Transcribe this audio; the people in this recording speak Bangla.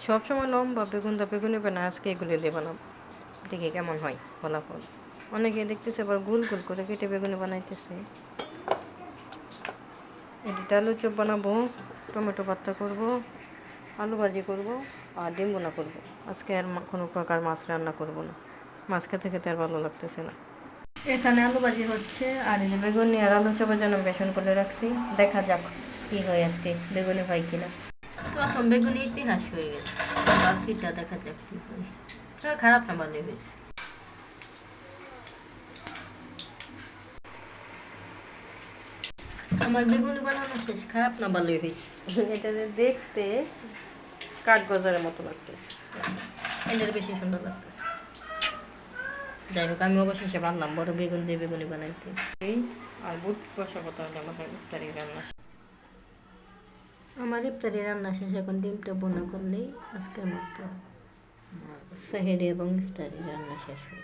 সবসময় লম্বা বেগুনি বানাই, আজকে এগুলো দিয়ে বানাবো, দেখি কেমন হয় ফলাফল। অনেকে দেখতেছে আবার গোল গোল করে কেটে বেগুনি বানাইতেছে। এটিতে আলু চপ বানাবো, টমেটো ভর্তা করবো, আলু ভাজি করবো আর ডিম বোনা করবো। আজকে আর কোনো প্রকার মাছ রান্না করবো না, মাছ খেতে খেতে আর ভালো লাগতেছে না। এখানে আলু ভাজি হচ্ছে, আর এই যে বেগুনি আর আলু চপের জন্য বেসন করে রাখছি। দেখা যাক কি হয় আজকে, বেগুনি হয় কিনা। তখন বেগুনি ইতিহাস হয়ে গেছে, বাকিটা দেখা যাক কি হয়। খারাপ না, ভালোই হয়েছে। আমার বেগুনি বানানো শেষ, খারাপ না ভালোই হয়েছে। এটা দেখতে কাঠগজারের মতো লাগতেছে, এটার বেশি সুন্দর লাগতেছে। যাই হোক, আমি অবশেষে বানলাম বড় বেগুন দিয়ে বেগুনি বানাইতে। এই আর বুট বসাবো, তাহলে আমাদের ইফতারি রান্না। আমার ইফতারি রান্না শেষ, এখন ডিমটা বোনা করলেই আজকের মতো সেহেরি এবং ইফতারি রান্না শেষ হয়।